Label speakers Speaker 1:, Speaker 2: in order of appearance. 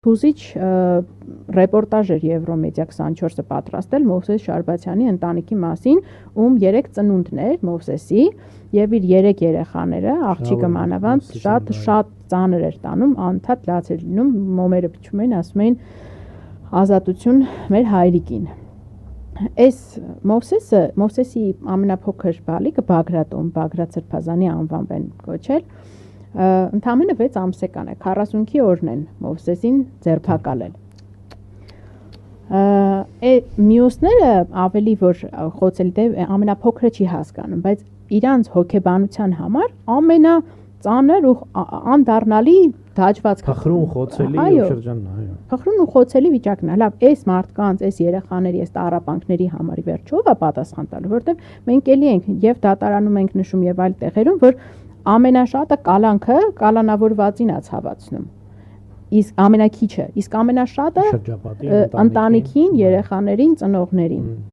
Speaker 1: Հուզիչ ռեպորտաժ էր Եվրոմեդիա 24-ը պատրաստել Մովսես Շարբաթյանի ընտանիքի մասին, ում 3 ծնունդներ Մովսեսի եւ իր 3 երեխաները, աղջիկը մանավանդ շատ ծանր էր տանում, անընդհատ լաց էր լինում, մոմերը փչում էին, ասում էին ազատություն մեր հայրիկին։ Այս Մովսեսի ամենափոքր բալիկը Բագրատում, Բագրատ Սրբազանի անվամբ են կոչել, ընդամենը 6 ամսական է, 40-ի օրն են Մովսեսին ձերբակալել։ Մյուսները ավելի որ խոցելի ամենափոքրը չի հասկանում, բայց իրանց հոգեբանության համար ամենածանր ու անդառնալի դաջվածքը
Speaker 2: փխրուն խոցելի շրջանն է, այո։
Speaker 1: Փխրուն ու խոցելի վիճակն է։ Լավ, այս մարդկանց, այս երեխաների, այս տառապանքների համար վերջով է պատասխան տալու, որովհետև մենք էլի ենք եւ դատարանում ենք նշում եւ այլ տեղերում, որ ամենաշատը կալանքը կալանավորվածին է ցավացնում։ Իսկ ամենակիչը, իսկ ամենաշատը ընտանիքին, երեխաներին, ծնողներին։